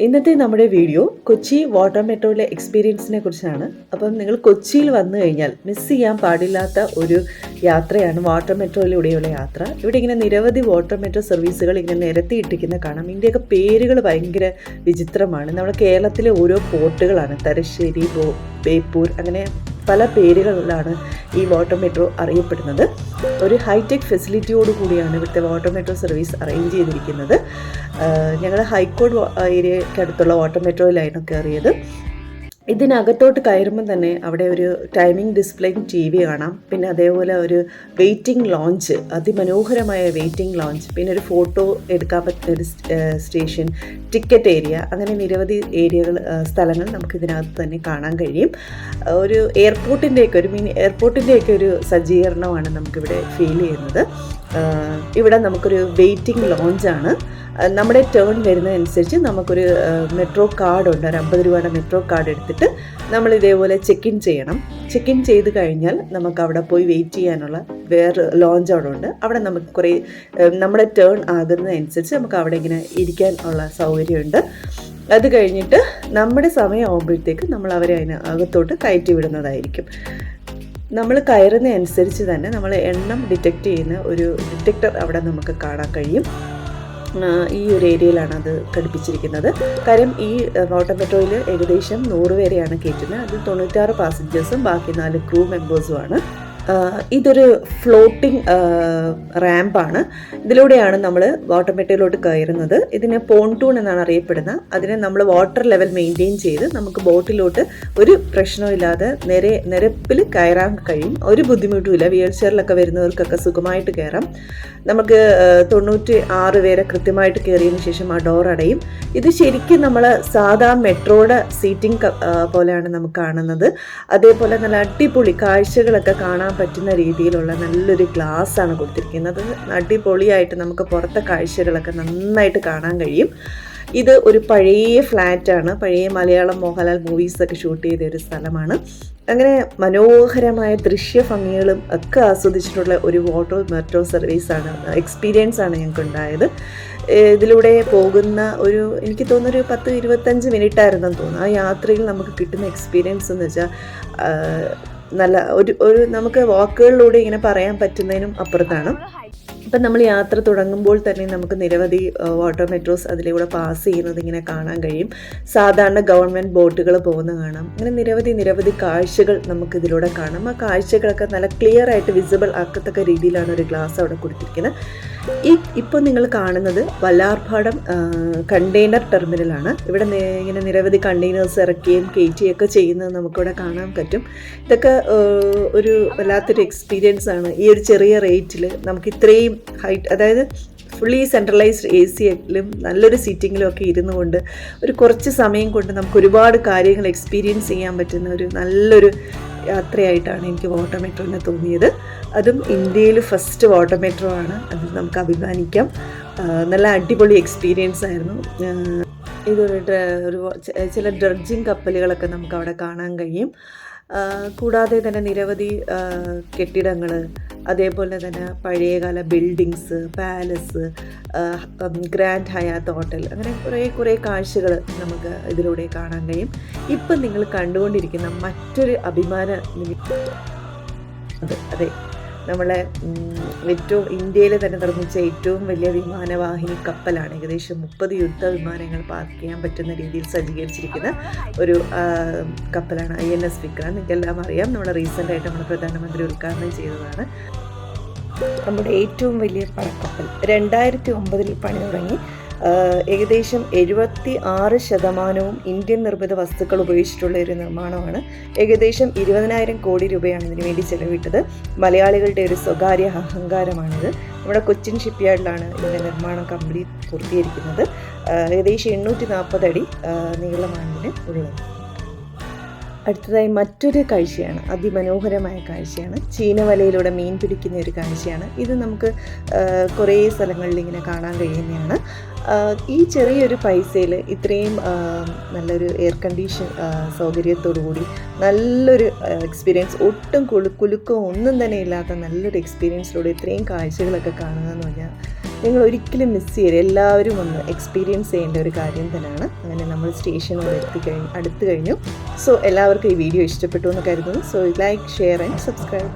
ഇന്നത്തെ നമ്മുടെ video Kochi water മെട്രോയിലെ എക്സ്പീരിയൻസിനെ കുറിച്ചാണ്. അപ്പം നിങ്ങൾ കൊച്ചിയിൽ വന്നു കഴിഞ്ഞാൽ മിസ് ചെയ്യാൻ പാടില്ലാത്ത ഒരു യാത്രയാണ് വാട്ടർ മെട്രോയിലൂടെയുള്ള യാത്ര. ഇവിടെ ഇങ്ങനെ നിരവധി വാട്ടർ മെട്രോ സർവീസുകൾ ഇങ്ങനെ നിരത്തിയിട്ടിരിക്കുന്ന കാണാം. ഇതിൻ്റെയൊക്കെ പേരുകൾ ഭയങ്കര വിചിത്രമാണ്. നമ്മുടെ കേരളത്തിലെ ഓരോ പോർട്ടുകളാണ്, തലശ്ശേരി, ബേപ്പൂർ, അങ്ങനെ പല പേരുകളിലാണ് ഈ വാട്ടർ മെട്രോ അറിയപ്പെടുന്നത്. ഒരു ഹൈടെക് ഫെസിലിറ്റിയോട് കൂടിയാണ് ഇവിടുത്തെ വാട്ടർ മെട്രോ സർവീസ് അറേഞ്ച് ചെയ്തിരിക്കുന്നത്. ഞങ്ങൾ ഹൈക്കോട് ഏരിയയ്ക്കടുത്തുള്ള വാട്ടർ മെട്രോയിലായിരുന്നു കയറിയത്. ഇതിനകത്തോട്ട് കയറുമ്പം തന്നെ അവിടെ ഒരു ടൈമിംഗ് ഡിസ്പ്ലേയും TV കാണാം. പിന്നെ അതേപോലെ ഒരു വെയിറ്റിംഗ് ലോഞ്ച്, അതിമനോഹരമായ വെയിറ്റിംഗ് ലോഞ്ച്, പിന്നെ ഒരു ഫോട്ടോ എടുക്കാൻ പറ്റുന്ന ഒരു സ്റ്റേഷൻ, ടിക്കറ്റ് ഏരിയ, അങ്ങനെ നിരവധി സ്ഥലങ്ങൾ നമുക്ക് ഇതിനകത്ത് തന്നെ കാണാൻ കഴിയും. ഒരു എയർപോർട്ടിൻ്റെയൊക്കെ ഒരു മിനി എയർപോർട്ടിൻ്റെയൊക്കെ ഒരു സജ്ജീകരണമാണ് നമുക്കിവിടെ ഫീൽ ചെയ്യുന്നത്. ഇവിടെ നമുക്കൊരു വെയിറ്റിംഗ് ലോഞ്ചാണ്. നമ്മുടെ ടേൺ വരുന്നതനുസരിച്ച് നമുക്കൊരു മെട്രോ കാർഡുണ്ട്, ഒരു 50 രൂപയുടെ മെട്രോ കാർഡ് എടുത്തിട്ട് നമ്മൾ ഇതേപോലെ ചെക്ക് ഇൻ ചെയ്യണം. ചെക്ക് ഇൻ ചെയ്ത് കഴിഞ്ഞാൽ നമുക്ക് അവിടെ പോയി വെയിറ്റ് ചെയ്യാനുള്ള വേറെ ലോഞ്ച് അവിടെ ഉണ്ട്. അവിടെ നമുക്ക് കുറേ നമ്മുടെ ടേൺ ആകുന്നതനുസരിച്ച് നമുക്ക് അവിടെ ഇങ്ങനെ ഇരിക്കാൻ ഉള്ള സൗകര്യമുണ്ട്. അത് കഴിഞ്ഞിട്ട് നമ്മുടെ സമയമാകുമ്പോഴത്തേക്ക് നമ്മൾ അവരെ അകത്തോട്ട് കയറ്റി വിടുന്നതായിരിക്കും. നമ്മൾ കയറുന്നതനുസരിച്ച് തന്നെ നമ്മൾ എണ്ണം ഡിറ്റക്റ്റ് ചെയ്യുന്ന ഒരു ഡിറ്റക്ടർ അവിടെ നമുക്ക് കാണാൻ കഴിയും. ഈ ഒരു ഏരിയയിലാണ് അത് ഘടിപ്പിച്ചിരിക്കുന്നത്. കാര്യം ഈ വാട്ടർ മെട്രോയിൽ ഏകദേശം 100 പേരെയാണ് കയറ്റുന്നത്. അതിൽ 96 പാസഞ്ചേഴ്സും ബാക്കി 4 ക്രൂ മെമ്പേഴ്സുമാണ്. ഇതൊരു ഫ്ലോട്ടിംഗ് റാമ്പാണ്. ഇതിലൂടെയാണ് നമ്മൾ വാട്ടർ മെട്രോയിലോട്ട് കയറുന്നത്. ഇതിന് പോൺടൂൺ എന്നാണ് അറിയപ്പെടുന്നത്. അതിനെ നമ്മൾ വാട്ടർ ലെവൽ മെയിൻറ്റെയിൻ ചെയ്ത് നമുക്ക് ബോട്ടിലോട്ട് ഒരു പ്രശ്നമില്ലാതെ നിരപ്പിൽ കയറാൻ കഴിയും. ഒരു ബുദ്ധിമുട്ടുമില്ല. വീൽ ചെയറിലൊക്കെ വരുന്നവർക്കൊക്കെ സുഖമായിട്ട് കയറാം. നമുക്ക് 96 പേരെ കൃത്യമായിട്ട് കയറിയതിന് ശേഷം ആ ഡോർ അടയും. ഇത് ശരിക്കും നമ്മൾ സാധാ മെട്രോയുടെ സീറ്റിംഗ് പോലെയാണ് നമുക്ക് കാണുന്നത്. അതേപോലെ നല്ല അടിപൊളി കാഴ്ചകളൊക്കെ കാണാൻ പറ്റുന്ന രീതിയിലുള്ള നല്ലൊരു ഗ്ലാസ് ആണ് കൊടുത്തിരിക്കുന്നത്. അടിപൊളിയായിട്ട് നമുക്ക് പുറത്തെ കാഴ്ചകളൊക്കെ നന്നായിട്ട് കാണാൻ കഴിയും. ഇത് ഒരു പഴയ ഫ്ലാറ്റാണ്. പഴയ മലയാളം മോഹൻലാൽ മൂവീസൊക്കെ ഷൂട്ട് ചെയ്ത ഒരു സ്ഥലമാണ്. അങ്ങനെ മനോഹരമായ ദൃശ്യ ഭംഗികളും ഒക്കെ ആസ്വദിച്ചിട്ടുള്ള ഒരു വാട്ടർ മെട്രോ സർവീസാണ്, എക്സ്പീരിയൻസ് ആണ് ഞങ്ങൾക്കുണ്ടായത്. ഇതിലൂടെ പോകുന്ന എനിക്ക് തോന്നുന്നൊരു 10-25 മിനിറ്റായിരുന്നെന്ന് തോന്നുന്നു. ആ യാത്രയിൽ നമുക്ക് കിട്ടുന്ന എക്സ്പീരിയൻസ് എന്ന് വെച്ചാൽ നല്ല ഒരു നമുക്ക് വാക്കുകളിലൂടെ ഇങ്ങനെ പറയാൻ പറ്റുന്നതിനും അപ്പുറത്താണ്. ഇപ്പം നമ്മൾ യാത്ര തുടങ്ങുമ്പോൾ തന്നെ നമുക്ക് നിരവധി വാട്ടർ മെട്രോസ് അതിലൂടെ പാസ് ചെയ്യുന്നത് ഇങ്ങനെ കാണാൻ കഴിയും. സാധാരണ ഗവൺമെൻറ് ബോട്ടുകൾ പോകുന്ന കാണാം. അങ്ങനെ നിരവധി കാഴ്ചകൾ നമുക്കിതിലൂടെ കാണാം. ആ കാഴ്ചകളൊക്കെ നല്ല ക്ലിയർ ആയിട്ട് വിസിബിൾ ആക്കത്തക്ക രീതിയിലാണ് ഒരു ഗ്ലാസ് അവിടെ കൊടുത്തിരിക്കുന്നത്. ഇപ്പോൾ നിങ്ങൾ കാണുന്നത് വല്ലാർപാടം കണ്ടെയ്നർ ടെർമിനലാണ്. ഇവിടെ ഇങ്ങനെ നിരവധി കണ്ടെയ്നേഴ്സ് ഇറക്കുകയും കയറ്റുകയൊക്കെ ചെയ്യുന്നത് നമുക്കിവിടെ കാണാൻ പറ്റും. ഇതൊക്കെ ഒരു വല്ലാത്തൊരു എക്സ്പീരിയൻസ് ആണ്. ഈ ഒരു ചെറിയ റേറ്റിൽ നമുക്ക് ഇത്രയും ഹൈറ്റ്, അതായത് ഫുള്ളി സെൻട്രലൈസ്ഡ് AC-യിലും നല്ലൊരു സീറ്റിങ്ങിലും ഒക്കെ ഇരുന്നു കൊണ്ട് ഒരു കുറച്ച് സമയം കൊണ്ട് നമുക്ക് ഒരുപാട് കാര്യങ്ങൾ എക്സ്പീരിയൻസ് ചെയ്യാൻ പറ്റുന്ന ഒരു നല്ലൊരു യാത്രയായിട്ടാണ് എനിക്ക് വാട്ടർ മെട്രോനെ തോന്നിയത്. അതും ഇന്ത്യയിൽ ഫസ്റ്റ് വാട്ടർ മെട്രോ ആണ്. അതിൽ നമുക്ക് അഭിമാനിക്കാം. നല്ല അടിപൊളി എക്സ്പീരിയൻസ് ആയിരുന്നു. ഇതൊരു ചില ഡ്രഡ്ജിങ് കപ്പലുകളൊക്കെ നമുക്ക് അവിടെ കാണാൻ കഴിയും. കൂടാതെ തന്നെ നിരവധി കെട്ടിടങ്ങൾ, അതേപോലെ തന്നെ പഴയകാല buildings, palace, Grand Hyatt hotel, അങ്ങനെ കുറേ കാഴ്ചകൾ നമുക്ക് ഇതിലൂടെ കാണാൻ കഴിയും. ഇപ്പം നിങ്ങൾ കണ്ടുകൊണ്ടിരിക്കുന്ന മറ്റൊരു അഭിമാന അതെ നമ്മളെ ഇന്ത്യയിൽ തന്നെ നിർമ്മിച്ച ഏറ്റവും വലിയ വിമാനവാഹിനി കപ്പലാണ്. ഏകദേശം 30 യുദ്ധ വിമാനങ്ങൾ പാർക്ക് ചെയ്യാൻ പറ്റുന്ന രീതിയിൽ സജ്ജീകരിച്ചിരിക്കുന്ന ഒരു കപ്പലാണ് INS വിക്രാന്ത്. നിങ്ങൾക്കെല്ലാം അറിയാം, റീസെൻ്റായിട്ട് നമ്മുടെ പ്രധാനമന്ത്രി ഉദ്ഘാടനം ചെയ്തതാണ്. നമ്മുടെ ഏറ്റവും വലിയ പടക്കപ്പൽ 2009 പണി തുടങ്ങി. ഏകദേശം 76% ഇന്ത്യൻ നിർമ്മിത വസ്തുക്കൾ ഉപയോഗിച്ചിട്ടുള്ള ഒരു നിർമ്മാണമാണ്. ഏകദേശം 20,000 കോടി രൂപയാണ് ഇതിനു വേണ്ടി ചെലവിട്ടത്. മലയാളികളുടെ ഒരു സ്വകാര്യ അഹങ്കാരമാണിത്. നമ്മുടെ കൊച്ചിൻ ഷിപ്പ്യാർഡിലാണ് ഇതിൻ്റെ നിർമ്മാണം പൂർത്തീകരിക്കുന്നത്. ഏകദേശം 840 അടി നീളമാണ് ഇതിന് ഉള്ളത്. അടുത്തതായി മറ്റൊരു കാഴ്ചയാണ്, അതിമനോഹരമായ കാഴ്ചയാണ്. ചീനവലയിലൂടെ മീൻ പിടിക്കുന്ന ഒരു കാഴ്ചയാണ്. ഇത് നമുക്ക് കുറേ സ്ഥലങ്ങളിൽ ഇങ്ങനെ കാണാൻ കഴിയുന്നതാണ്. ഈ ചെറിയൊരു പൈസയിൽ ഇത്രയും നല്ലൊരു എയർ കണ്ടീഷൻ സൗകര്യത്തോടു കൂടി നല്ലൊരു എക്സ്പീരിയൻസ്, ഒട്ടും കുലുക്കോ ഒന്നും തന്നെ ഇല്ലാത്ത നല്ലൊരു എക്സ്പീരിയൻസിലൂടെ ഇത്രയും കാഴ്ചകളൊക്കെ കാണുക എന്ന് പറഞ്ഞാൽ നിങ്ങൾ ഒരിക്കലും മിസ് ചെയ്യരുത്. എല്ലാവരും ഒന്ന് എക്സ്പീരിയൻസ് ചെയ്യേണ്ട ഒരു കാര്യം തന്നെയാണ്. അങ്ങനെ നമ്മൾ സ്റ്റേഷനോട് അടുത്ത് കഴിഞ്ഞു. സോ എല്ലാവർക്കും ഈ വീഡിയോ ഇഷ്ടപ്പെട്ടു എന്ന് കരുതുന്നു. So like, share and subscribe.